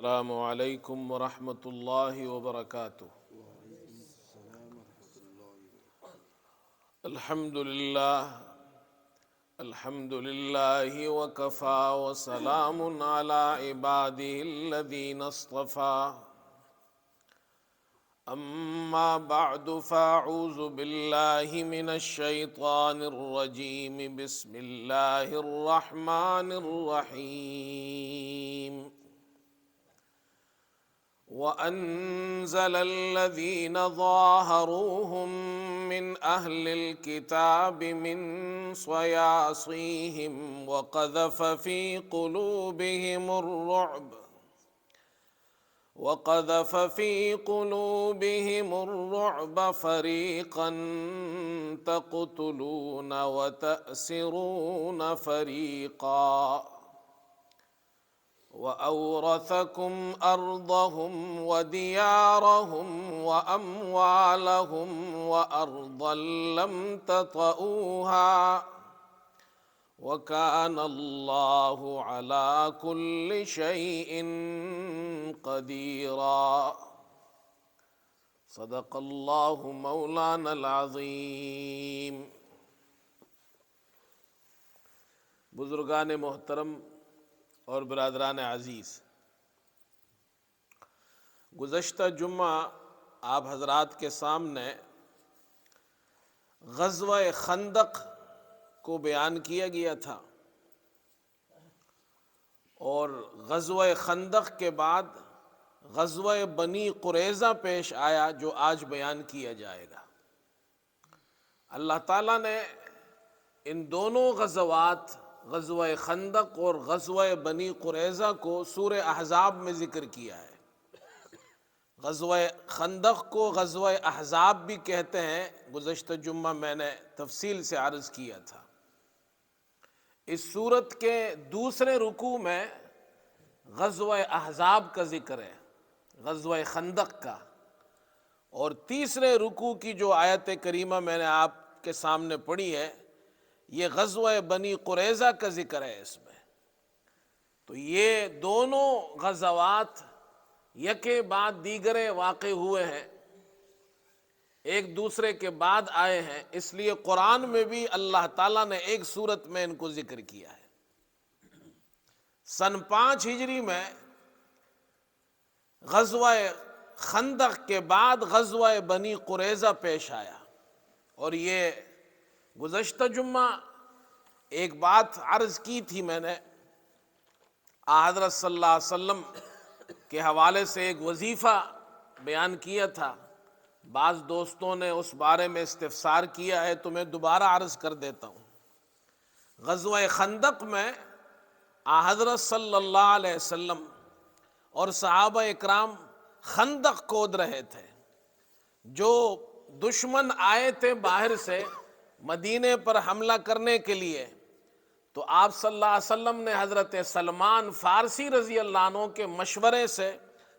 السلام علیکم ورحمۃ اللہ وبرکاتہ۔ الحمد للہ وکفی وسلام علی عبادہ الذین اصطفی، اما بعد فاعوذ باللہ من الشیطان الرجیم، بسم اللہ الرحمن الرحیم۔ وَأَنزَلَ الَّذِينَ ظَاهَرُوهُم مِّنْ أَهْلِ الْكِتَابِ مِنْ صَيَاصِيهِمْ وَقَذَفَ فِي قُلُوبِهِمُ الرُّعْبَ فَرِيقًا تَقْتُلُونَ وَتَأْسِرُونَ فَرِيقًا، وَأَوْرَثَكُمْ أَرْضَهُمْ وَدِيَارَهُمْ وَأَمْوَالَهُمْ وَأَرْضًا لَّمْ تَطَئُوهَا، وَكَانَ اللَّهُ عَلَى كُلِّ شَيْءٍ قَدِيرًا۔ صدق اللہ مولانا العظیم۔ بزرگان محترم اور برادران عزیز، گزشتہ جمعہ آپ حضرات کے سامنے غزوہ خندق کو بیان کیا گیا تھا، اور غزوہ خندق کے بعد غزوہ بنی قریظہ پیش آیا جو آج بیان کیا جائے گا۔ اللہ تعالیٰ نے ان دونوں غزوات، غزوہ خندق اور غزوہ بنی قریظہ کو سورہ احزاب میں ذکر کیا ہے۔ غزوہ خندق کو غزوہ احزاب بھی کہتے ہیں، گزشتہ جمعہ میں نے تفصیل سے عرض کیا تھا۔ اس سورت کے دوسرے رکوع میں غزوہ احزاب کا ذکر ہے، غزوہ خندق کا، اور تیسرے رکوع کی جو آیت کریمہ میں نے آپ کے سامنے پڑھی ہے، یہ غزوہ بنی قریظہ کا ذکر ہے اس میں۔ تو یہ دونوں غزوات یکے بعد دیگرے واقع ہوئے ہیں، ایک دوسرے کے بعد آئے ہیں، اس لیے قرآن میں بھی اللہ تعالیٰ نے ایک سورت میں ان کو ذکر کیا ہے۔ سن 5 ہجری میں غزوہ خندق کے بعد غزوہ بنی قریظہ پیش آیا، اور یہ گزشتہ جمعہ ایک بات عرض کی تھی میں نے، حضرت صلی اللہ علیہ وسلم کے حوالے سے ایک وظیفہ بیان کیا تھا، بعض دوستوں نے اس بارے میں استفسار کیا ہے تو میں دوبارہ عرض کر دیتا ہوں۔ غزوہ خندق میں حضرت صلی اللہ علیہ وسلم اور صحابہ اکرام خندق کھود رہے تھے۔ جو دشمن آئے تھے باہر سے مدینے پر حملہ کرنے کے لیے، تو آپ صلی اللہ علیہ وسلم نے حضرت سلمان فارسی رضی اللہ عنہ کے مشورے سے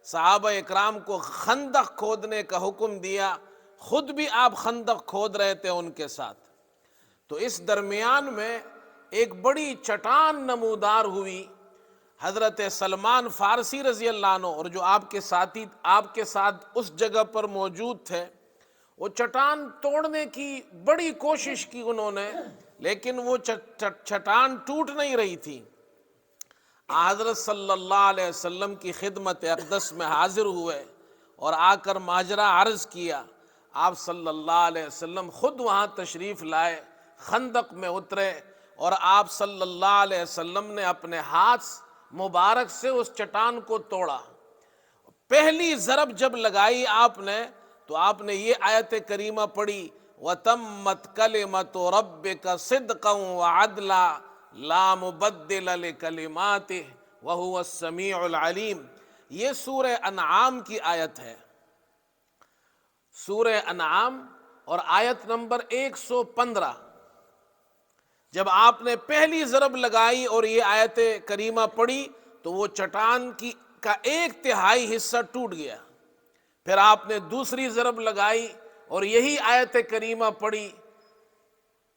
صحابہ اکرام کو خندق کھودنے کا حکم دیا، خود بھی آپ خندق کھود رہے تھے ان کے ساتھ۔ تو اس درمیان میں ایک بڑی چٹان نمودار ہوئی، حضرت سلمان فارسی رضی اللہ عنہ اور جو آپ کے ساتھی آپ کے ساتھ اس جگہ پر موجود تھے، وہ چٹان توڑنے کی بڑی کوشش کی انہوں نے، لیکن وہ چٹان ٹوٹ نہیں رہی تھی۔ حضرت صلی اللہ علیہ وسلم کی خدمت اقدس میں حاضر ہوئے اور آ کر ماجرا عرض کیا۔ آپ صلی اللہ علیہ وسلم خود وہاں تشریف لائے، خندق میں اترے، اور آپ صلی اللہ علیہ وسلم نے اپنے ہاتھ مبارک سے اس چٹان کو توڑا۔ پہلی ضرب جب لگائی آپ نے تو آپ نے یہ آیت کریمہ پڑھی، وَتَمَّتْ كَلِمَةُ رَبِّكَ صِدْقًا وَعَدْلًا لَا مُبَدِّلَ لِكَلِمَاتِهِ وَهُوَ السَّمِيعُ الْعَلِيمُ۔ یہ سورہ انعام کی آیت ہے، سورہ انعام اور آیت نمبر 115۔ جب آپ نے پہلی ضرب لگائی اور یہ آیت کریمہ پڑھی تو وہ چٹان کا 1/3 حصہ ٹوٹ گیا۔ پھر آپ نے دوسری ضرب لگائی اور یہی آیت کریمہ پڑھی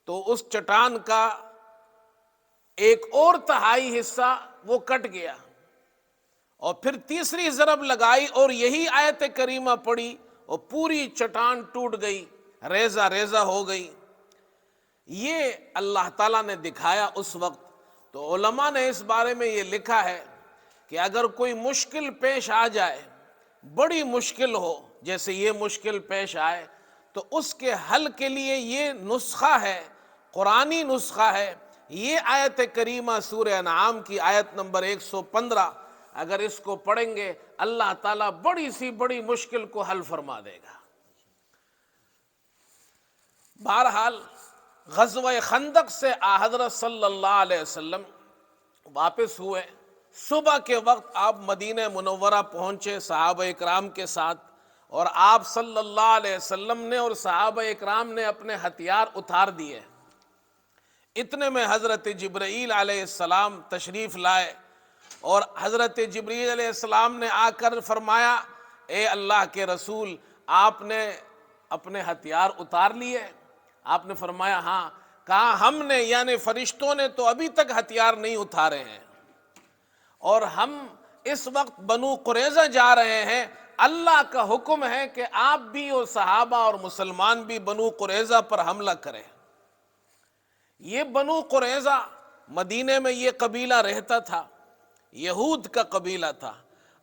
تو اس چٹان کا 1 اور 3/4 حصہ وہ کٹ گیا، اور پھر تیسری ضرب لگائی اور یہی آیت کریمہ پڑھی اور پوری چٹان ٹوٹ گئی، ریزہ ریزہ ہو گئی۔ یہ اللہ تعالیٰ نے دکھایا اس وقت۔ تو علماء نے اس بارے میں یہ لکھا ہے کہ اگر کوئی مشکل پیش آ جائے، بڑی مشکل ہو، جیسے یہ مشکل پیش آئے، تو اس کے حل کے لیے یہ نسخہ ہے، قرآنی نسخہ ہے۔ یہ آیت کریمہ سورہ انعام کی آیت نمبر 115، اگر اس کو پڑھیں گے اللہ تعالیٰ بڑی سی بڑی مشکل کو حل فرما دے گا۔ بہرحال غزوہ خندق سے حضرت صلی اللہ علیہ وسلم واپس ہوئے۔ صبح کے وقت آپ مدینہ منورہ پہنچے صحابہ اکرام کے ساتھ، اور آپ صلی اللہ علیہ وسلم نے اور صحابہ اکرام نے اپنے ہتھیار اتار دیے۔ اتنے میں حضرت جبرائیل علیہ السلام تشریف لائے، اور حضرت جبرائیل علیہ السلام نے آ کر فرمایا، اے اللہ کے رسول، آپ نے اپنے ہتھیار اتار لیے؟ آپ نے فرمایا ہاں۔ کہا ہم نے یعنی فرشتوں نے تو ابھی تک ہتھیار نہیں اتارے ہیں، اور ہم اس وقت بنو قریظہ جا رہے ہیں، اللہ کا حکم ہے کہ آپ بھی اور صحابہ اور مسلمان بھی بنو قریظہ پر حملہ کریں۔ یہ بنو قریظہ مدینے میں یہ قبیلہ رہتا تھا، یہود کا قبیلہ تھا۔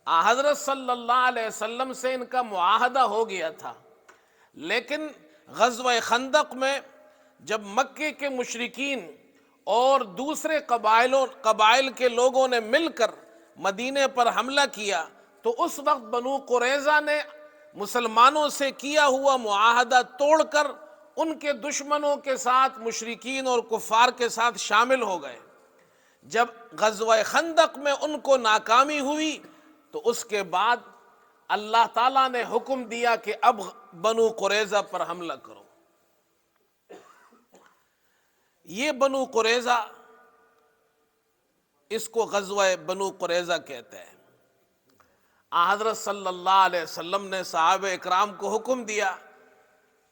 حضرت صلی اللہ علیہ وسلم سے ان کا معاہدہ ہو گیا تھا، لیکن غزوہ خندق میں جب مکے کے مشرکین اور دوسرے قبائل کے لوگوں نے مل کر مدینے پر حملہ کیا، تو اس وقت بنو قریظہ نے مسلمانوں سے کیا ہوا معاہدہ توڑ کر ان کے دشمنوں کے ساتھ، مشرکین اور کفار کے ساتھ شامل ہو گئے۔ جب غزوہ خندق میں ان کو ناکامی ہوئی تو اس کے بعد اللہ تعالیٰ نے حکم دیا کہ اب بنو قریظہ پر حملہ کرو۔ یہ بنو قریظہ، اس کو غزوہ بنو قریظہ کہتے ہیں۔ حضرت صلی اللہ علیہ وسلم نے صحابہ اکرام کو حکم دیا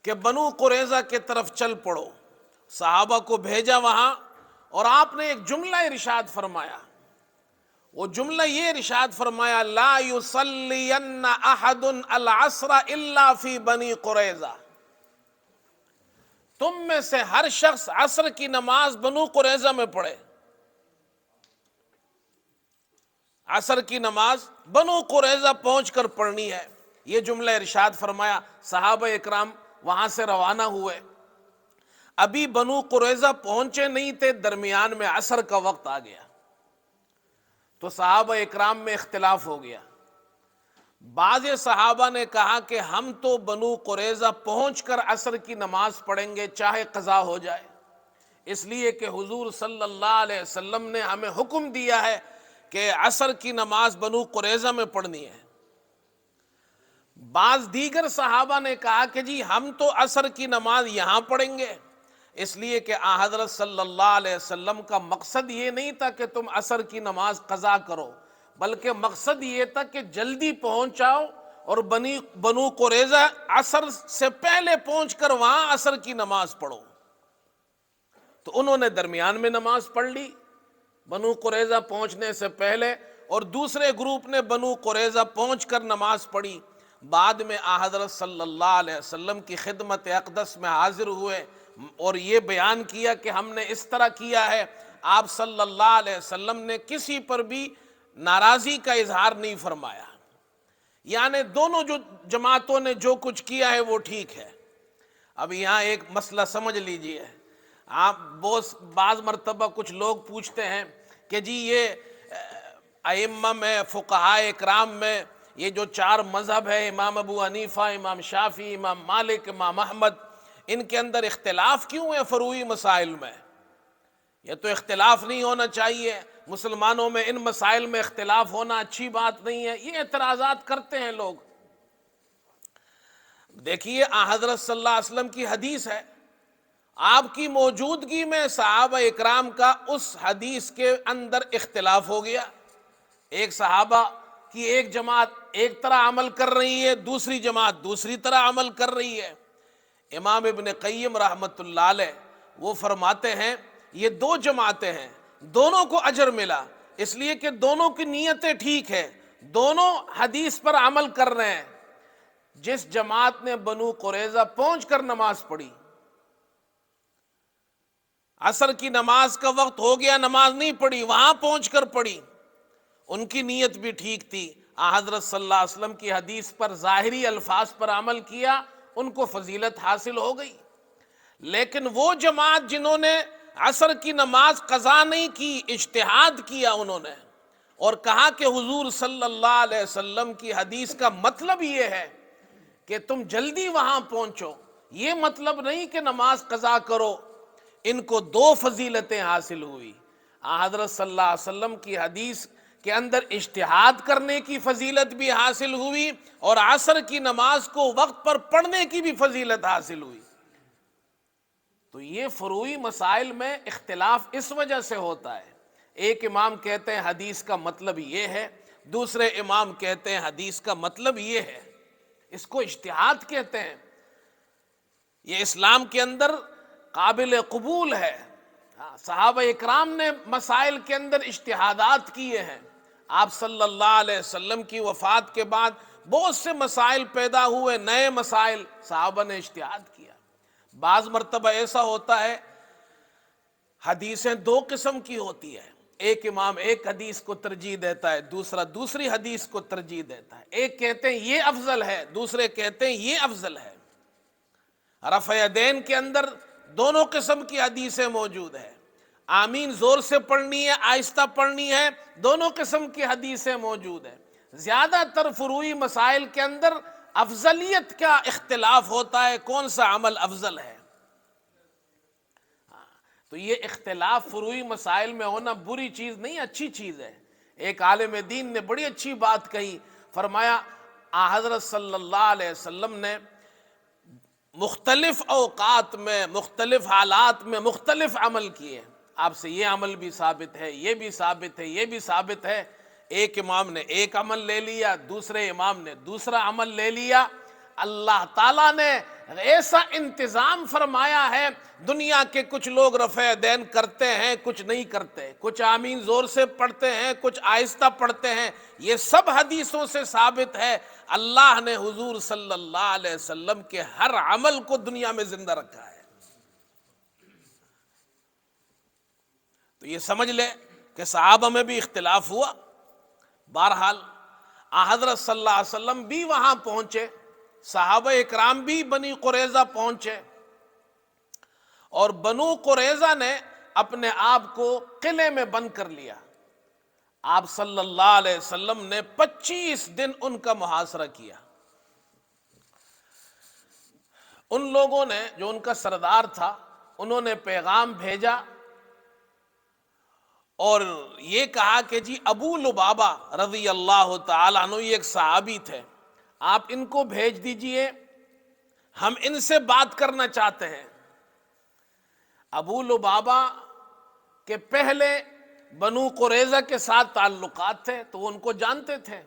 کہ بنو قریظہ کے طرف چل پڑو، صحابہ کو بھیجا وہاں، اور آپ نے ایک جملہ ارشاد فرمایا۔ وہ جملہ یہ ارشاد فرمایا، لا یصلین احد العصر الا فی بنی قریظہ، تم میں سے ہر شخص عصر کی نماز بنو قریظہ میں پڑھے۔ عصر کی نماز بنو قریظہ پہنچ کر پڑھنی ہے، یہ جملہ ارشاد فرمایا۔ صحابہ اکرام وہاں سے روانہ ہوئے، ابھی بنو قریظہ پہنچے نہیں تھے، درمیان میں عصر کا وقت آ گیا، تو صحابہ اکرام میں اختلاف ہو گیا۔ بعض صحابہ نے کہا کہ ہم تو بنو قریظہ پہنچ کر عصر کی نماز پڑھیں گے چاہے قضا ہو جائے، اس لیے کہ حضور صلی اللہ علیہ وسلم نے ہمیں حکم دیا ہے کہ عصر کی نماز بنو قریظہ میں پڑھنی ہے۔ بعض دیگر صحابہ نے کہا کہ جی ہم تو عصر کی نماز یہاں پڑھیں گے، اس لیے کہ حضرت صلی اللہ علیہ وسلم کا مقصد یہ نہیں تھا کہ تم عصر کی نماز قضا کرو، بلکہ مقصد یہ تھا کہ جلدی پہنچاؤ اور بنو قریظہ عصر سے پہلے پہنچ کر وہاں عصر کی نماز پڑھو۔ تو انہوں نے درمیان میں نماز پڑھ لی بنو قریظہ پہنچنے سے پہلے، اور دوسرے گروپ نے بنو قریظہ پہنچ کر نماز پڑھی۔ بعد میں حضرت صلی اللہ علیہ وسلم کی خدمت اقدس میں حاضر ہوئے اور یہ بیان کیا کہ ہم نے اس طرح کیا ہے۔ آپ صلی اللہ علیہ وسلم نے کسی پر بھی ناراضی کا اظہار نہیں فرمایا، یعنی دونوں جو جماعتوں نے جو کچھ کیا ہے وہ ٹھیک ہے۔ اب یہاں ایک مسئلہ سمجھ لیجئے، آپ بعض مرتبہ کچھ لوگ پوچھتے ہیں کہ جی یہ ائمہ میں، فقہاء اکرام میں، یہ جو چار مذہب ہے، امام ابو حنیفہ، امام شافعی، امام مالک، امام احمد، ان کے اندر اختلاف کیوں ہے فروعی مسائل میں؟ یہ تو اختلاف نہیں ہونا چاہیے، مسلمانوں میں ان مسائل میں اختلاف ہونا اچھی بات نہیں ہے، یہ اعتراضات کرتے ہیں لوگ۔ دیکھیے حضرت صلی اللہ علیہ وسلم کی حدیث ہے، آپ کی موجودگی میں صحابہ اکرام کا اس حدیث کے اندر اختلاف ہو گیا۔ ایک صحابہ کی ایک جماعت ایک طرح عمل کر رہی ہے، دوسری جماعت دوسری طرح عمل کر رہی ہے۔ امام ابن قیم رحمۃ اللہ علیہ وہ فرماتے ہیں یہ دو جماعتیں ہیں، دونوں کو اجر ملا، اس لیے کہ دونوں کی نیتیں ٹھیک ہے، دونوں حدیث پر عمل کر رہے ہیں. جس جماعت نے بنو قریظہ پہنچ کر نماز پڑھی، عصر کی نماز کا وقت ہو گیا، نماز نہیں پڑھی، وہاں پہنچ کر پڑھی، ان کی نیت بھی ٹھیک تھی، حضرت صلی اللہ علیہ وسلم کی حدیث پر ظاہری الفاظ پر عمل کیا، ان کو فضیلت حاصل ہو گئی. لیکن وہ جماعت جنہوں نے عصر کی نماز قضا نہیں کی، اجتہاد کیا انہوں نے، اور کہا کہ حضور صلی اللہ علیہ وسلم کی حدیث کا مطلب یہ ہے کہ تم جلدی وہاں پہنچو، یہ مطلب نہیں کہ نماز قضا کرو. ان کو دو فضیلتیں حاصل ہوئی. حضرت صلی اللہ علیہ وسلم کی حدیث کے اندر اجتہاد کرنے کی فضیلت بھی حاصل ہوئی، اور عصر کی نماز کو وقت پر پڑھنے کی بھی فضیلت حاصل ہوئی. تو یہ فروعی مسائل میں اختلاف اس وجہ سے ہوتا ہے. ایک امام کہتے ہیں حدیث کا مطلب یہ ہے، دوسرے امام کہتے ہیں حدیث کا مطلب یہ ہے. اس کو اجتہاد کہتے ہیں. یہ اسلام کے اندر قابل قبول ہے. صحابہ اکرام نے مسائل کے اندر اجتہادات کیے ہیں. آپ صلی اللہ علیہ وسلم کی وفات کے بعد بہت سے مسائل پیدا ہوئے، نئے مسائل، صحابہ نے اجتہاد کیا. بعض مرتبہ ایسا ہوتا ہے حدیثیں دو قسم کی ہوتی ہے، ایک امام ایک حدیث کو ترجیح دیتا ہے، دوسرا دوسری حدیث کو ترجیح دیتا ہے. ایک کہتے ہیں یہ افضل ہے، دوسرے کہتے ہیں یہ افضل ہے. رفع یدین کے اندر دونوں قسم کی حدیثیں موجود ہیں. آمین زور سے پڑھنی ہے، آہستہ پڑھنی ہے، دونوں قسم کی حدیثیں موجود ہیں. زیادہ تر فروعی مسائل کے اندر افضلیت کا اختلاف ہوتا ہے، کون سا عمل افضل ہے. تو یہ اختلاف فروعی مسائل میں ہونا بری چیز نہیں، اچھی چیز ہے. ایک عالم دین نے بڑی اچھی بات کہی، فرمایا حضرت صلی اللہ علیہ وسلم نے مختلف اوقات میں، مختلف حالات میں مختلف عمل کیے. آپ سے یہ عمل بھی ثابت ہے، یہ بھی ثابت ہے، یہ بھی ثابت ہے. ایک امام نے ایک عمل لے لیا، دوسرے امام نے دوسرا عمل لے لیا. اللہ تعالیٰ نے ایسا انتظام فرمایا ہے، دنیا کے کچھ لوگ رفع یدین کرتے ہیں، کچھ نہیں کرتے، کچھ آمین زور سے پڑھتے ہیں، کچھ آہستہ پڑھتے ہیں. یہ سب حدیثوں سے ثابت ہے. اللہ نے حضور صلی اللہ علیہ وسلم کے ہر عمل کو دنیا میں زندہ رکھا ہے. تو یہ سمجھ لے کہ صحابہ میں بھی اختلاف ہوا. بہرحال حضرت صلی اللہ علیہ وسلم بھی وہاں پہنچے، صحابہ اکرام بھی بنی قریظہ پہنچے، اور بنو قریظہ نے اپنے آپ کو قلعے میں بند کر لیا. آپ صلی اللہ علیہ وسلم نے 25 دن ان کا محاصرہ کیا. ان لوگوں نے، جو ان کا سردار تھا، انہوں نے پیغام بھیجا اور یہ کہا کہ جی ابو لبابہ رضی اللہ تعالی عنہ، یہ ایک صحابی تھے، آپ ان کو بھیج دیجئے، ہم ان سے بات کرنا چاہتے ہیں. ابو لبابہ کے پہلے بنو قریظہ کے ساتھ تعلقات تھے، تو وہ ان کو جانتے تھے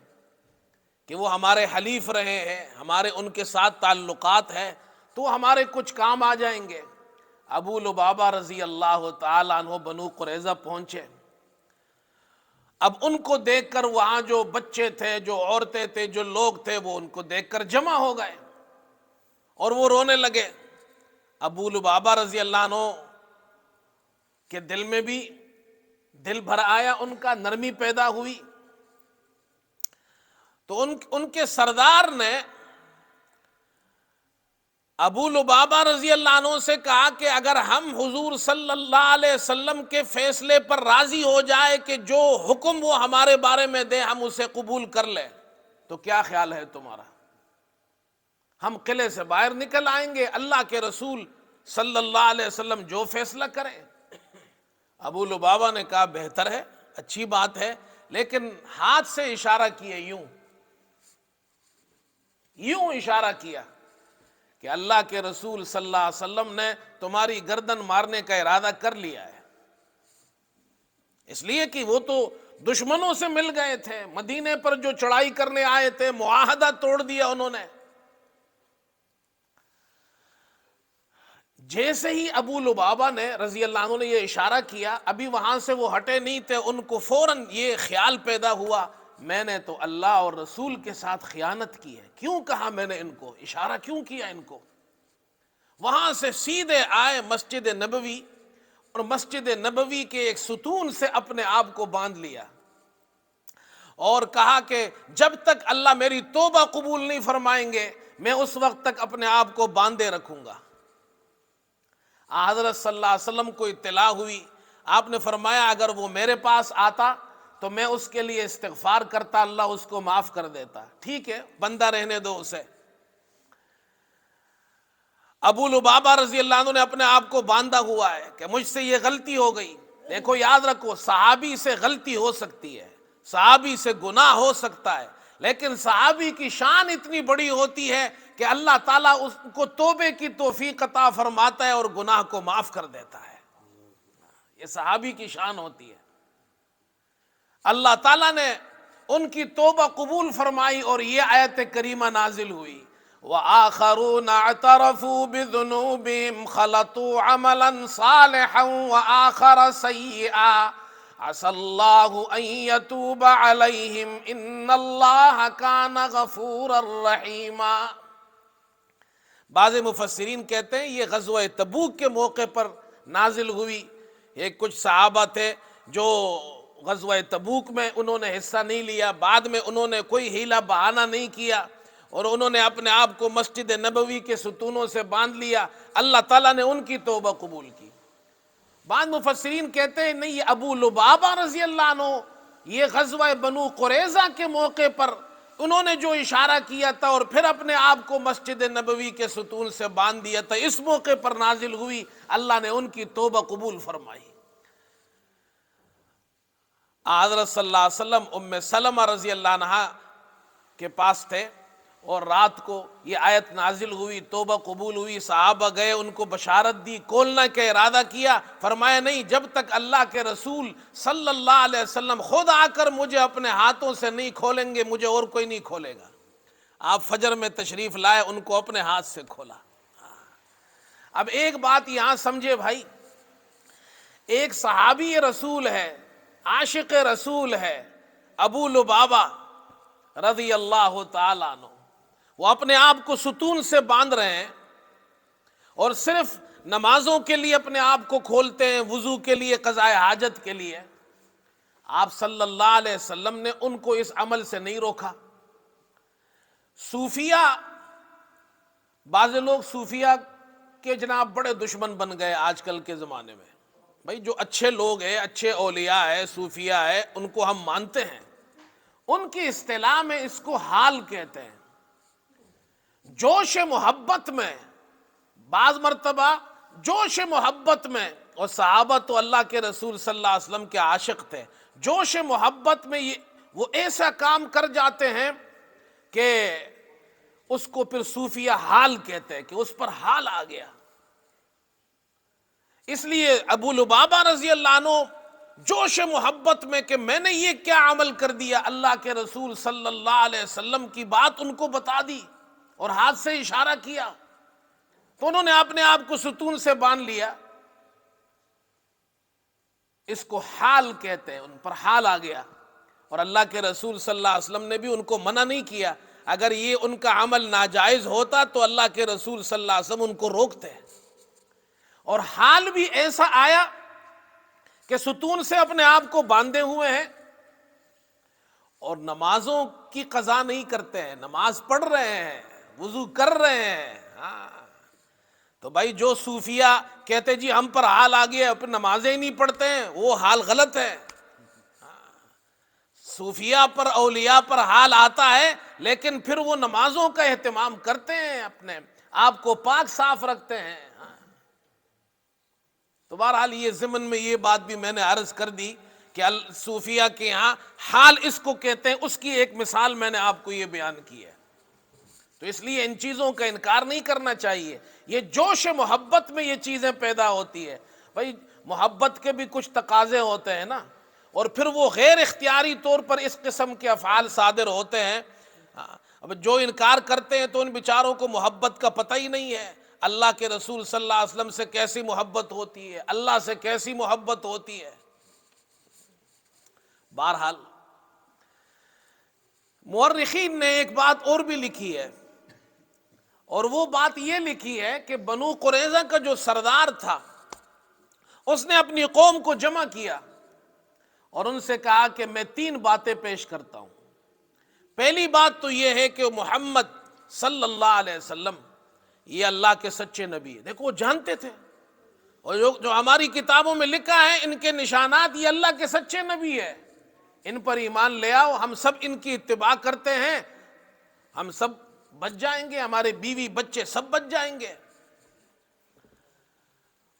کہ وہ ہمارے حلیف رہے ہیں، ہمارے ان کے ساتھ تعلقات ہیں، تو ہمارے کچھ کام آ جائیں گے. ابو لبابہ رضی اللہ تعالیٰ عنہ بنو قریظہ پہنچے. اب ان کو دیکھ کر وہاں جو بچے تھے، جو عورتیں تھے، جو لوگ تھے، وہ ان کو دیکھ کر جمع ہو گئے اور وہ رونے لگے. ابو لبابہ رضی اللہ عنہ کے دل میں بھی دل بھر آیا، ان کا نرمی پیدا ہوئی. تو ان کے سردار نے ابو لبابہ رضی اللہ عنہ سے کہا کہ اگر ہم حضور صلی اللہ علیہ وسلم کے فیصلے پر راضی ہو جائے کہ جو حکم وہ ہمارے بارے میں دے ہم اسے قبول کر لیں، تو کیا خیال ہے تمہارا؟ ہم قلعے سے باہر نکل آئیں گے، اللہ کے رسول صلی اللہ علیہ وسلم جو فیصلہ کریں. ابو لبابہ نے کہا بہتر ہے، اچھی بات ہے، لیکن ہاتھ سے اشارہ کیے، یوں اشارہ کیا کہ اللہ کے رسول صلی اللہ علیہ وسلم نے تمہاری گردن مارنے کا ارادہ کر لیا ہے. اس لیے کہ وہ تو دشمنوں سے مل گئے تھے، مدینے پر جو چڑھائی کرنے آئے تھے، معاہدہ توڑ دیا انہوں نے. جیسے ہی ابو لبابہ نے رضی اللہ عنہ نے یہ اشارہ کیا، ابھی وہاں سے وہ ہٹے نہیں تھے، ان کو فوراً یہ خیال پیدا ہوا میں نے تو اللہ اور رسول کے ساتھ خیانت کی ہے. کیوں کہا میں نے ان کو, اشارہ کیوں کیا ان کو؟ وہاں سے سیدھے آئے مسجد نبوی, اور مسجد نبوی کے ایک ستون سے اپنے آپ کو باندھ لیا اور کہا کہ جب تک اللہ میری توبہ قبول نہیں فرمائیں گے میں اس وقت تک اپنے آپ کو باندھے رکھوں گا. حضرت صلی اللہ علیہ وسلم کو اطلاع ہوئی, آپ نے فرمایا اگر وہ میرے پاس آتا تو میں اس کے لیے استغفار کرتا, اللہ اس کو معاف کر دیتا. ٹھیک ہے, بندہ رہنے دو اسے. ابو لبابہ رضی اللہ عنہ نے اپنے آپ کو باندھا ہوا ہے کہ مجھ سے یہ غلطی ہو گئی. دیکھو یاد رکھو, صحابی سے غلطی ہو سکتی ہے, صحابی سے گناہ ہو سکتا ہے, لیکن صحابی کی شان اتنی بڑی ہوتی ہے کہ اللہ تعالیٰ اس کو توبے کی توفیق عطا فرماتا ہے اور گناہ کو معاف کر دیتا ہے. یہ صحابی کی شان ہوتی ہے. اللہ تعالیٰ نے ان کی توبہ قبول فرمائی اور یہ آیت کریمہ نازل ہوئی, وآخرون اعترفوا بذنوبهم خلطوا عملا صالحا وآخر سيئا عسى الله ان يتوب عليهم ان الله كان غفورا رحيما. بعض مفسرین کہتے ہیں یہ غزوہ تبوک کے موقع پر نازل ہوئی. ایک کچھ صحابہ تھے جو غزوہ تبوک میں انہوں نے حصہ نہیں لیا, بعد میں انہوں نے کوئی ہیلا بہانہ نہیں کیا اور انہوں نے اپنے آپ کو مسجد نبوی کے ستونوں سے باندھ لیا. اللہ تعالیٰ نے ان کی توبہ قبول کی. بعض مفسرین کہتے ہیں نہیں, یہ ابو لبابہ رضی اللہ عنہ یہ غزوہ بنو قریظہ کے موقع پر انہوں نے جو اشارہ کیا تھا اور پھر اپنے آپ کو مسجد نبوی کے ستون سے باندھ دیا تھا, اس موقع پر نازل ہوئی. اللہ نے ان کی توبہ قبول فرمائی. حضرت صلی اللہ علیہ وسلم ام سلمہ رضی اللہ عنہا کے پاس تھے اور رات کو یہ آیت نازل ہوئی, توبہ قبول ہوئی. صحابہ گئے, ان کو بشارت دی, کھولنے کا ارادہ کیا, فرمایا نہیں جب تک اللہ کے رسول صلی اللہ علیہ وسلم خود آ کر مجھے اپنے ہاتھوں سے نہیں کھولیں گے مجھے اور کوئی نہیں کھولے گا. آپ فجر میں تشریف لائے, ان کو اپنے ہاتھ سے کھولا. اب ایک بات یہاں سمجھے بھائی, ایک صحابی رسول ہے, عاشق رسول ہے, ابو لبابہ رضی اللہ تعالیٰ عنہ, وہ اپنے آپ کو ستون سے باندھ رہے ہیں اور صرف نمازوں کے لیے اپنے آپ کو کھولتے ہیں, وضو کے لیے, قضاء حاجت کے لیے. آپ صلی اللہ علیہ وسلم نے ان کو اس عمل سے نہیں روکا. صوفیہ, بعض لوگ صوفیہ کے جناب بڑے دشمن بن گئے آج کل کے زمانے میں. بھائی جو اچھے لوگ ہیں, اچھے اولیاء ہیں, صوفیہ ہیں, ان کو ہم مانتے ہیں. ان کی اصطلاح میں اس کو حال کہتے ہیں. جوش محبت میں, بعض مرتبہ جوش محبت میں, اور صحابہ تو اللہ کے رسول صلی اللہ علیہ وسلم کے عاشق تھے, جوش محبت میں وہ ایسا کام کر جاتے ہیں کہ اس کو پھر صوفیہ حال کہتے ہیں کہ اس پر حال آ گیا. اس لیے ابو لبابہ رضی اللہ عنہ جوش محبت میں کہ میں نے یہ کیا عمل کر دیا, اللہ کے رسول صلی اللہ علیہ وسلم کی بات ان کو بتا دی اور ہاتھ سے اشارہ کیا, تو انہوں نے اپنے آپ کو ستون سے باندھ لیا. اس کو حال کہتے ہیں, ان پر حال آ گیا. اور اللہ کے رسول صلی اللہ علیہ وسلم نے بھی ان کو منع نہیں کیا. اگر یہ ان کا عمل ناجائز ہوتا تو اللہ کے رسول صلی اللہ علیہ وسلم ان کو روکتے. اور حال بھی ایسا آیا کہ ستون سے اپنے آپ کو باندھے ہوئے ہیں اور نمازوں کی قضا نہیں کرتے ہیں, نماز پڑھ رہے ہیں, وضو کر رہے ہیں. تو بھائی جو صوفیہ کہتے جی ہم پر حال آ گیا, پھر نمازیں ہی نہیں پڑھتے ہیں, وہ حال غلط ہے. صوفیہ پر, اولیاء پر حال آتا ہے, لیکن پھر وہ نمازوں کا اہتمام کرتے ہیں, اپنے آپ کو پاک صاف رکھتے ہیں. تو بہرحال یہ ضمن میں یہ بات بھی میں نے عرض کر دی کہ صوفیہ کے یہاں حال اس کو کہتے ہیں. اس کی ایک مثال میں نے آپ کو یہ بیان کی ہے. تو اس لیے ان چیزوں کا انکار نہیں کرنا چاہیے. یہ جوش محبت میں یہ چیزیں پیدا ہوتی ہے. بھائی محبت کے بھی کچھ تقاضے ہوتے ہیں نا, اور پھر وہ غیر اختیاری طور پر اس قسم کے افعال صادر ہوتے ہیں. اب جو انکار کرتے ہیں تو ان بیچاروں کو محبت کا پتہ ہی نہیں ہے. اللہ کے رسول صلی اللہ علیہ وسلم سے کیسی محبت ہوتی ہے, اللہ سے کیسی محبت ہوتی ہے. بہرحال مورخین نے ایک بات اور بھی لکھی ہے، اور وہ بات یہ لکھی ہے کہ بنو قریظہ کا جو سردار تھا اس نے اپنی قوم کو جمع کیا اور ان سے کہا کہ میں 3 باتیں پیش کرتا ہوں۔ پہلی بات تو یہ ہے کہ محمد صلی اللہ علیہ وسلم یہ اللہ کے سچے نبی ہے۔ دیکھو وہ جانتے تھے، اور جو ہماری کتابوں میں لکھا ہے ان کے نشانات، یہ اللہ کے سچے نبی ہے، ان پر ایمان لے آؤ، ہم سب ان کی اتباع کرتے ہیں، ہم سب بچ جائیں گے، ہمارے بیوی بچے سب بچ جائیں گے۔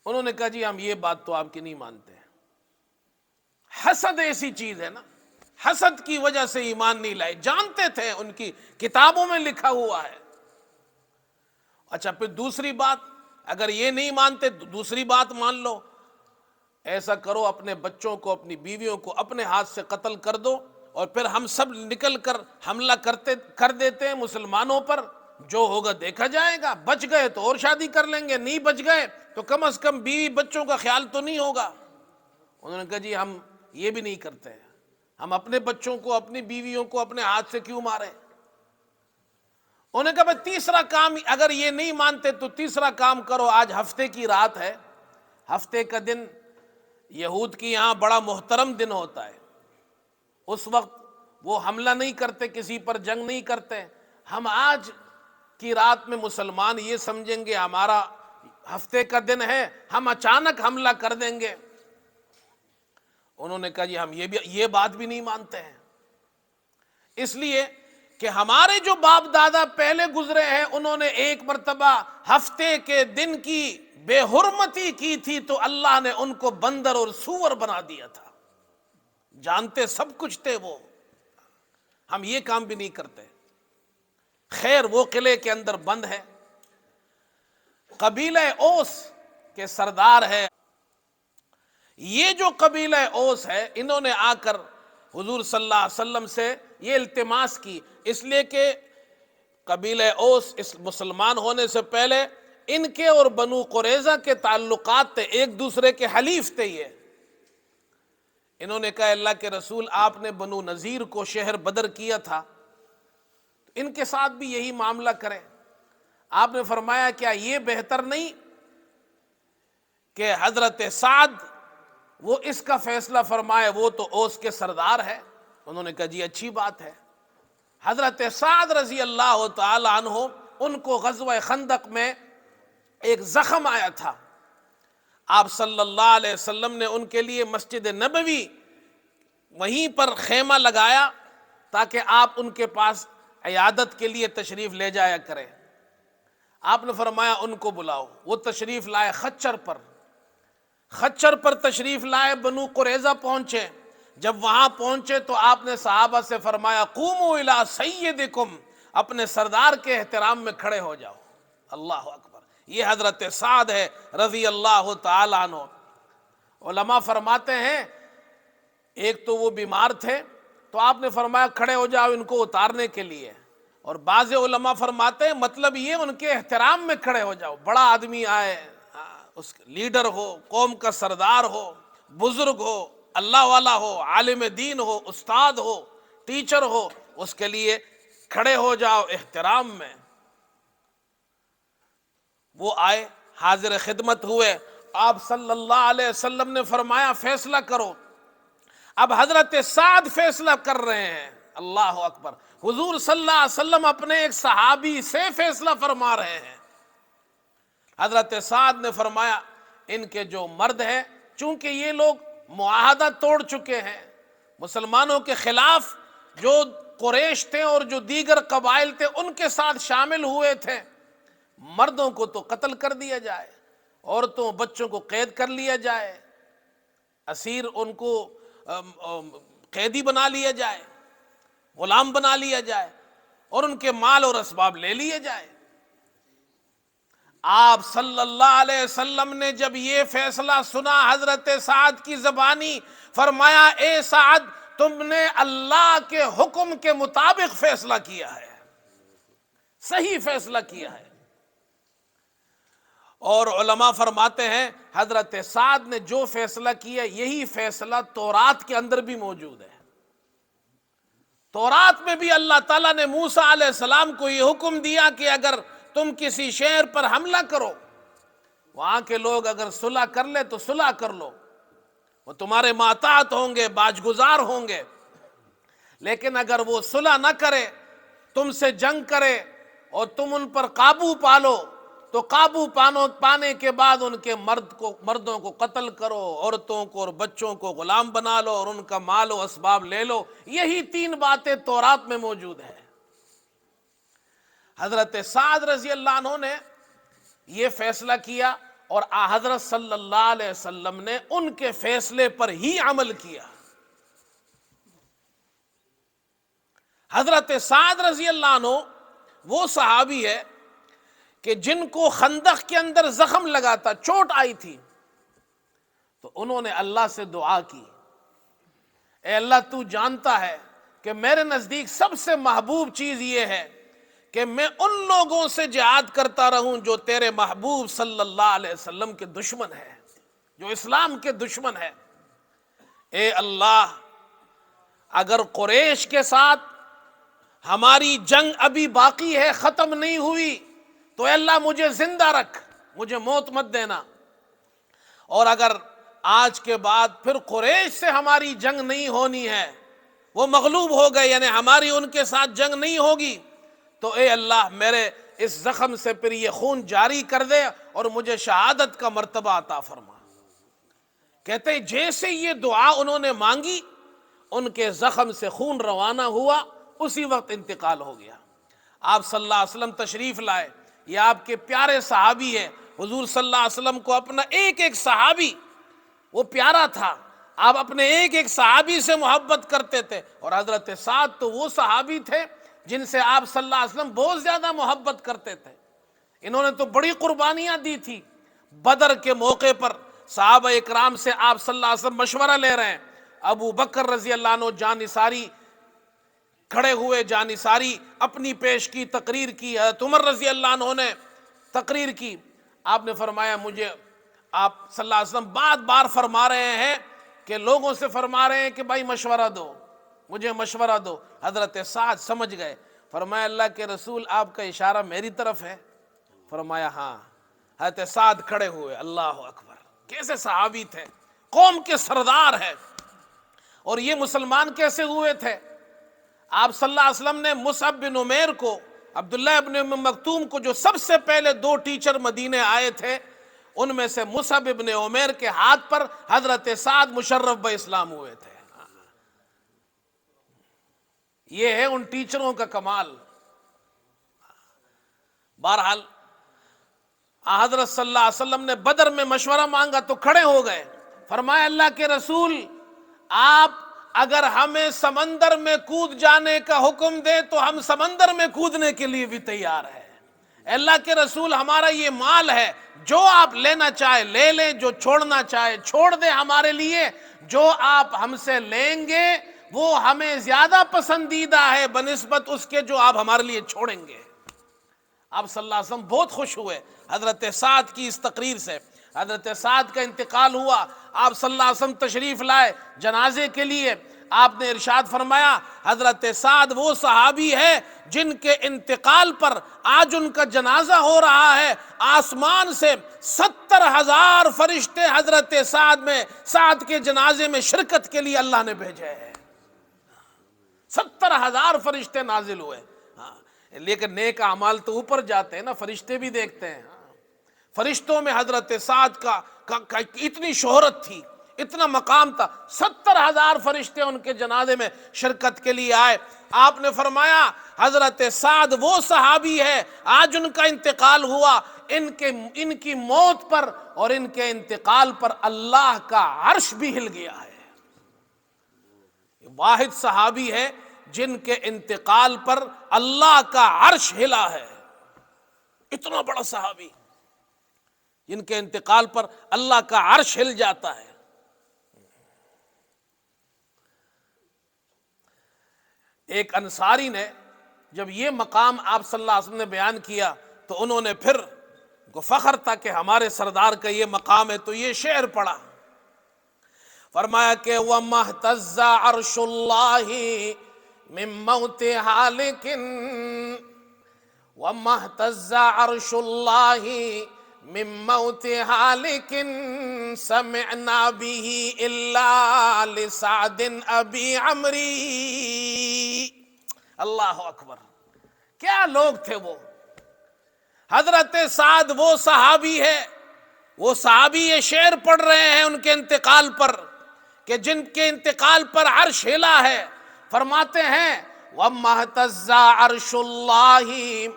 انہوں نے کہا جی ہم یہ بات تو آپ کی نہیں مانتے۔ حسد ایسی چیز ہے نا، حسد کی وجہ سے ایمان نہیں لائے، جانتے تھے ان کی کتابوں میں لکھا ہوا ہے۔ اچھا پھر دوسری بات، اگر یہ نہیں مانتے تو دوسری بات مان لو، ایسا کرو اپنے بچوں کو اپنی بیویوں کو اپنے ہاتھ سے قتل کر دو، اور پھر ہم سب نکل کر حملہ کر دیتے ہیں مسلمانوں پر، جو ہوگا دیکھا جائے گا، بچ گئے تو اور شادی کر لیں گے، نہیں بچ گئے تو کم از کم بیوی بچوں کا خیال تو نہیں ہوگا۔ انہوں نے کہا جی ہم یہ بھی نہیں کرتے، ہم اپنے بچوں کو اپنی بیویوں کو اپنے ہاتھ سے کیوں مارے۔ انہوں نے کہا بھائی تیسرا کام، اگر یہ نہیں مانتے تو تیسرا کام کرو، آج ہفتے کی رات ہے، ہفتے کا دن یہود کی یہاں بڑا محترم دن ہوتا ہے، اس وقت وہ حملہ نہیں کرتے، کسی پر جنگ نہیں کرتے، ہم آج کی رات میں مسلمان یہ سمجھیں گے ہمارا ہفتے کا دن ہے، ہم اچانک حملہ کر دیں گے۔ انہوں نے کہا جی ہم یہ بات بھی نہیں مانتے ہیں، اس لیے کہ ہمارے جو باپ دادا پہلے گزرے ہیں انہوں نے ایک مرتبہ ہفتے کے دن کی بے حرمتی کی تھی تو اللہ نے ان کو بندر اور سور بنا دیا تھا، جانتے سب کچھ تھے وہ، ہم یہ کام بھی نہیں کرتے۔ خیر وہ قلعے کے اندر بند ہے، قبیلہ اوس کے سردار ہے، یہ جو قبیلہ اوس ہے انہوں نے آ کر حضور صلی اللہ علیہ وسلم سے یہ التماس کی، اس لیے کہ قبیلہ اوس اس مسلمان ہونے سے پہلے ان کے اور بنو قریظہ کے تعلقات تھے، ایک دوسرے کے حلیف تھے یہ۔ انہوں نے کہا اللہ کے رسول آپ نے بنو نذیر کو شہر بدر کیا تھا، ان کے ساتھ بھی یہی معاملہ کریں۔ آپ نے فرمایا کیا یہ بہتر نہیں کہ حضرت سعد وہ اس کا فیصلہ فرمائے، وہ تو اوس کے سردار ہے۔ انہوں نے کہا جی اچھی بات ہے۔ حضرت سعد رضی اللہ تعالی عنہ ان کو غزوہ خندق میں ایک زخم آیا تھا، آپ صلی اللہ علیہ وسلم نے ان کے لیے مسجد نبوی وہیں پر خیمہ لگایا تاکہ آپ ان کے پاس عیادت کے لیے تشریف لے جایا کریں۔ آپ نے فرمایا ان کو بلاؤ، وہ تشریف لائے، خچر پر تشریف لائے، بنو قریظہ پہنچے۔ جب وہاں پہنچے تو آپ نے صحابہ سے فرمایا قوموا الی سیدکم، اپنے سردار کے احترام میں کھڑے ہو جاؤ۔ اللہ اکبر، یہ حضرت سعد ہے رضی اللہ تعالی عنہ۔ علماء فرماتے ہیں ایک تو وہ بیمار تھے تو آپ نے فرمایا کھڑے ہو جاؤ ان کو اتارنے کے لیے، اور بعض علماء فرماتے ہیں مطلب یہ ان کے احترام میں کھڑے ہو جاؤ، بڑا آدمی آئے، اس لیڈر ہو، قوم کا سردار ہو، بزرگ ہو، اللہ والا ہو، عالم دین ہو، استاد ہو، ٹیچر ہو، اس کے لیے کھڑے ہو جاؤ احترام میں۔ وہ آئے، حاضر خدمت ہوئے، آپ صلی اللہ علیہ وسلم نے فرمایا فیصلہ کرو۔ اب حضرت سعد فیصلہ کر رہے ہیں، اللہ اکبر، حضور صلی اللہ علیہ وسلم اپنے ایک صحابی سے فیصلہ فرما رہے ہیں۔ حضرت سعد نے فرمایا ان کے جو مرد ہیں، چونکہ یہ لوگ معاہدہ توڑ چکے ہیں، مسلمانوں کے خلاف جو قریش تھے اور جو دیگر قبائل تھے ان کے ساتھ شامل ہوئے تھے، مردوں کو تو قتل کر دیا جائے، عورتوں بچوں کو قید کر لیا جائے، اسیر ان کو قیدی بنا لیا جائے، غلام بنا لیا جائے، اور ان کے مال اور اسباب لے لیے جائے۔ آپ صلی اللہ علیہ وسلم نے جب یہ فیصلہ سنا حضرت سعد کی زبانی، فرمایا اے سعد تم نے اللہ کے حکم کے مطابق فیصلہ کیا ہے، صحیح فیصلہ کیا ہے۔ اور علماء فرماتے ہیں حضرت سعد نے جو فیصلہ کیا یہی فیصلہ تورات کے اندر بھی موجود ہے۔ تورات میں بھی اللہ تعالیٰ نے موسیٰ علیہ السلام کو یہ حکم دیا کہ اگر تم کسی شہر پر حملہ کرو، وہاں کے لوگ اگر صلح کر لے تو صلح کر لو، وہ تمہارے ماتحت ہوں گے، باج گزار ہوں گے، لیکن اگر وہ صلح نہ کرے، تم سے جنگ کرے اور تم ان پر قابو پالو، تو قابو پانے کے بعد ان کے مردوں کو قتل کرو، عورتوں کو اور بچوں کو غلام بنا لو اور ان کا مال و اسباب لے لو۔ یہی 3 باتیں تورات میں موجود ہے۔ حضرت سعد رضی اللہ عنہ نے یہ فیصلہ کیا اور حضرت صلی اللہ علیہ وسلم نے ان کے فیصلے پر ہی عمل کیا۔ حضرت سعد رضی اللہ عنہ وہ صحابی ہے کہ جن کو خندق کے اندر زخم لگا تھا، چوٹ آئی تھی، تو انہوں نے اللہ سے دعا کی، اے اللہ تو جانتا ہے کہ میرے نزدیک سب سے محبوب چیز یہ ہے کہ میں ان لوگوں سے جہاد کرتا رہوں جو تیرے محبوب صلی اللہ علیہ وسلم کے دشمن ہیں، جو اسلام کے دشمن ہیں۔ اے اللہ، اگر قریش کے ساتھ ہماری جنگ ابھی باقی ہے، ختم نہیں ہوئی، تو اے اللہ مجھے زندہ رکھ، مجھے موت مت دینا، اور اگر آج کے بعد پھر قریش سے ہماری جنگ نہیں ہونی ہے، وہ مغلوب ہو گئے، یعنی ہماری ان کے ساتھ جنگ نہیں ہوگی، تو اے اللہ میرے اس زخم سے پھر یہ خون جاری کر دے اور مجھے شہادت کا مرتبہ عطا فرما۔ کہتے ہیں جیسے یہ دعا انہوں نے مانگی، ان کے زخم سے خون روانہ ہوا، اسی وقت انتقال ہو گیا۔ آپ صلی اللہ علیہ وسلم تشریف لائے، یہ آپ کے پیارے صحابی ہیں، حضور صلی اللہ علیہ وسلم کو اپنا ایک ایک صحابی وہ پیارا تھا، آپ اپنے ایک ایک صحابی سے محبت کرتے تھے، اور حضرت سعد تو وہ صحابی تھے جن سے آپ صلی اللہ علیہ وسلم بہت زیادہ محبت کرتے تھے۔ انہوں نے تو بڑی قربانیاں دی تھی۔ بدر کے موقع پر صحابہ اکرام سے آپ صلی اللہ علیہ وسلم مشورہ لے رہے ہیں، ابو بکر رضی اللہ عنہ جانثاری کھڑے ہوئے، جانثاری اپنی پیش کی، تقریر کی، حضرت عمر رضی اللہ عنہ نے تقریر کی۔ آپ نے فرمایا، مجھے آپ صلی اللہ علیہ وسلم بار بار فرما رہے ہیں کہ لوگوں سے فرما رہے ہیں کہ بھائی مشورہ دو، مجھے مشورہ دو۔ حضرت سعد سمجھ گئے، فرمایا اللہ کے رسول آپ کا اشارہ میری طرف ہے؟ فرمایا ہاں۔ حضرت سعد کھڑے ہوئے، اللہ اکبر، کیسے صحابی تھے، قوم کے سردار ہیں، اور یہ مسلمان کیسے ہوئے تھے؟ آپ صلی اللہ علیہ وسلم نے مصعب بن عمیر کو، عبداللہ ابن ام مکتوم کو، جو سب سے پہلے 2 ٹیچر مدینے آئے تھے، ان میں سے مصعب ابن عمیر کے ہاتھ پر حضرت سعد مشرف بہ اسلام ہوئے تھے۔ یہ ہے ان ٹیچروں کا کمال۔ بہرحال حضرت صلی اللہ علیہ وسلم نے بدر میں مشورہ مانگا تو کھڑے ہو گئے، فرمایا اللہ کے رسول آپ اگر ہمیں سمندر میں کود جانے کا حکم دے تو ہم سمندر میں کودنے کے لیے بھی تیار ہیں۔ اللہ کے رسول ہمارا یہ مال ہے، جو آپ لینا چاہے لے لیں، جو چھوڑنا چاہے چھوڑ دیں ہمارے لیے، جو آپ ہم سے لیں گے وہ ہمیں زیادہ پسندیدہ ہے بنسبت اس کے جو آپ ہمارے لیے چھوڑیں گے۔ آپ صلی اللہ علیہ وسلم بہت خوش ہوئے حضرت سعد کی اس تقریر سے۔ حضرت سعد کا انتقال ہوا، آپ صلی اللہ علیہ وسلم تشریف لائے جنازے کے لیے، آپ نے ارشاد فرمایا حضرت سعد وہ صحابی ہے جن کے انتقال پر آج ان کا جنازہ ہو رہا ہے، آسمان سے 70,000 فرشتے حضرت سعد کے جنازے میں شرکت کے لیے اللہ نے بھیجے ہیں۔ 70,000 فرشتے نازل ہوئے، لیکن نیک اعمال تو اوپر جاتے ہیں نا، فرشتے بھی دیکھتے ہیں۔ فرشتوں میں حضرت سعد کا اتنی شہرت تھی، اتنا مقام تھا، 70,000 فرشتے ان کے جنازے میں شرکت کے لیے آئے۔ آپ نے فرمایا حضرت سعد وہ صحابی ہے آج ان کا انتقال ہوا، ان کی موت پر اور ان کے انتقال پر اللہ کا عرش بھی ہل گیا ہے۔ واحد صحابی ہے جن کے انتقال پر اللہ کا عرش ہلا ہے، اتنا بڑا صحابی جن کے انتقال پر اللہ کا عرش ہل جاتا ہے۔ ایک انصاری نے جب یہ مقام آپ صلی اللہ علیہ وسلم نے بیان کیا تو انہوں نے پھر کو فخر تھا کہ ہمارے سردار کا یہ مقام ہے، تو یہ شعر پڑھا، فرمایا کہ وَمَا اهْتَزَّ عَرْشُ اللَّهِ من موت هالك وما اهتز عرش الله من موت هالك سمعنا به إلا لسعد أبي عمرو. اللہ اکبر، کیا لوگ تھے وہ! حضرت سعد وہ صحابی ہے، وہ صحابی یہ شعر پڑھ رہے ہیں ان کے انتقال پر، کہ جن کے انتقال پر عرش ہلا ہے. فرماتے ہیں وَمَا اهْتَزَّ عَرْشُ اللَّهِ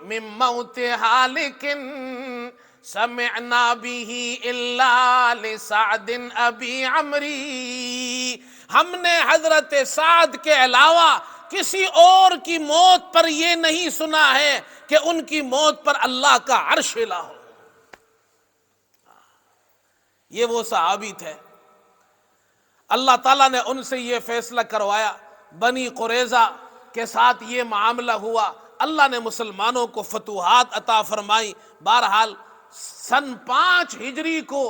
مِن مَّوْتِ هَالِكٍ سَمِعْنَا بِهِ إِلَّا لِسَعْدٍ أَبِي عَمْرِي. ہم نے حضرت سعد کے علاوہ کسی اور کی موت پر یہ نہیں سنا ہے کہ ان کی موت پر اللہ کا عرش ہلا ہو. یہ وہ صحابی تھے، اللہ تعالیٰ نے ان سے یہ فیصلہ کروایا. بنی قریظہ کے ساتھ یہ معاملہ ہوا، اللہ نے مسلمانوں کو فتوحات عطا فرمائی. بہرحال سن 5 ہجری کو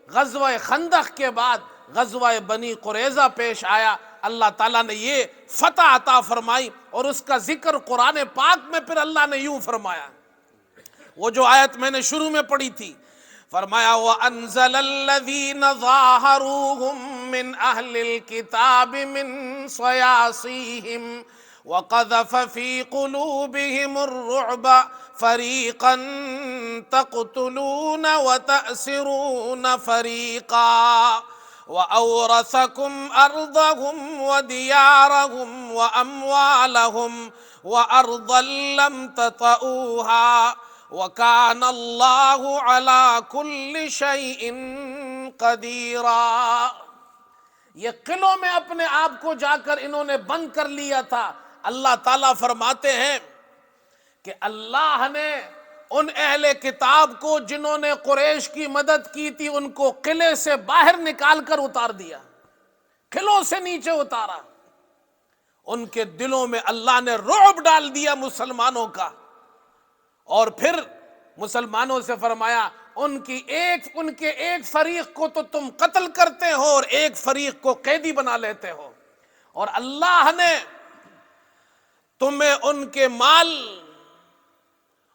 غزوہ خندق کے بعد غزوہ بنی قریظہ پیش آیا. اللہ تعالیٰ نے یہ فتح عطا فرمائی، اور اس کا ذکر قرآن پاک میں پھر اللہ نے یوں فرمایا، وہ جو آیت میں نے شروع میں پڑھی تھی، فرمایا وَأَنزَلَ الَّذِينَ ظَاهَرُوهُم مِّنْ أَهْلِ الْكِتَابِ مِنْ صَيَاصِيهِمْ وَقَذَفَ فِي قُلُوبِهِمُ الرُّعْبَ فَرِيقًا تَقْتُلُونَ وَتَأْسِرُونَ فَرِيقًا وَأَوْرَثَكُمْ أَرْضَهُمْ وَدِيَارَهُمْ وَأَمْوَالَهُمْ وَأَرْضًا لَّمْ تَطَئُوهَا وَكَانَ اللَّهُ عَلَى كُلِّ شَيْءٍ قَدِيرًا. یہ قلعوں میں اپنے آپ کو جا کر انہوں نے بند کر لیا تھا. اللہ تعالیٰ فرماتے ہیں کہ اللہ نے ان اہل کتاب کو جنہوں نے قریش کی مدد کی تھی ان کو قلعے سے باہر نکال کر اتار دیا، قلعوں سے نیچے اتارا. ان کے دلوں میں اللہ نے رعب ڈال دیا مسلمانوں کا، اور پھر مسلمانوں سے فرمایا ان کے ایک فریق کو تو تم قتل کرتے ہو اور ایک فریق کو قیدی بنا لیتے ہو، اور اللہ نے تمہیں ان کے مال،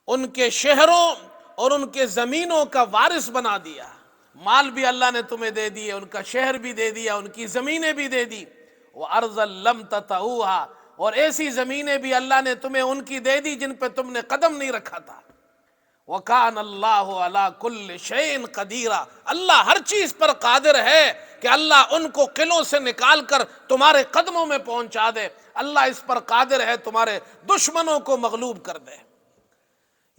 ان کے شہروں اور ان کے زمینوں کا وارث بنا دیا. مال بھی اللہ نے تمہیں دے دیے، ان کا شہر بھی دے دیا، ان کی زمینیں بھی دے دی. وَأَرْضًا لَّمْ تَطَئُوهَا، اور ایسی زمینیں بھی اللہ نے تمہیں ان کی دے دی جن پہ تم نے قدم نہیں رکھا تھا. وَكَانَ اللَّهُ عَلَى كُلِّ شَيْءٍ قَدِيرًا. اللہ ہر چیز پر قادر ہے کہ اللہ ان کو قلعوں سے نکال کر تمہارے قدموں میں پہنچا دے. اللہ اس پر قادر ہے تمہارے دشمنوں کو مغلوب کر دے.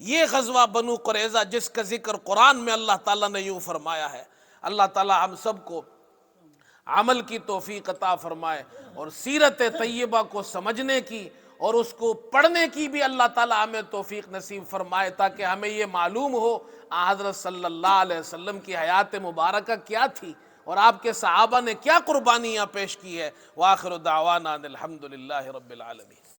یہ غزوہ بنو قریظہ جس کا ذکر قرآن میں اللہ تعالیٰ نے یوں فرمایا ہے. اللہ تعالیٰ ہم سب کو عمل کی توفیق عطا فرمائے، اور سیرت طیبہ کو سمجھنے کی اور اس کو پڑھنے کی بھی اللہ تعالیٰ ہمیں توفیق نصیب فرمائے، تاکہ ہمیں یہ معلوم ہو حضرت صلی اللہ علیہ وسلم کی حیات مبارکہ کیا تھی اور آپ کے صحابہ نے کیا قربانیاں پیش کی ہے. وآخر دعوانا الحمدللہ رب العالمین.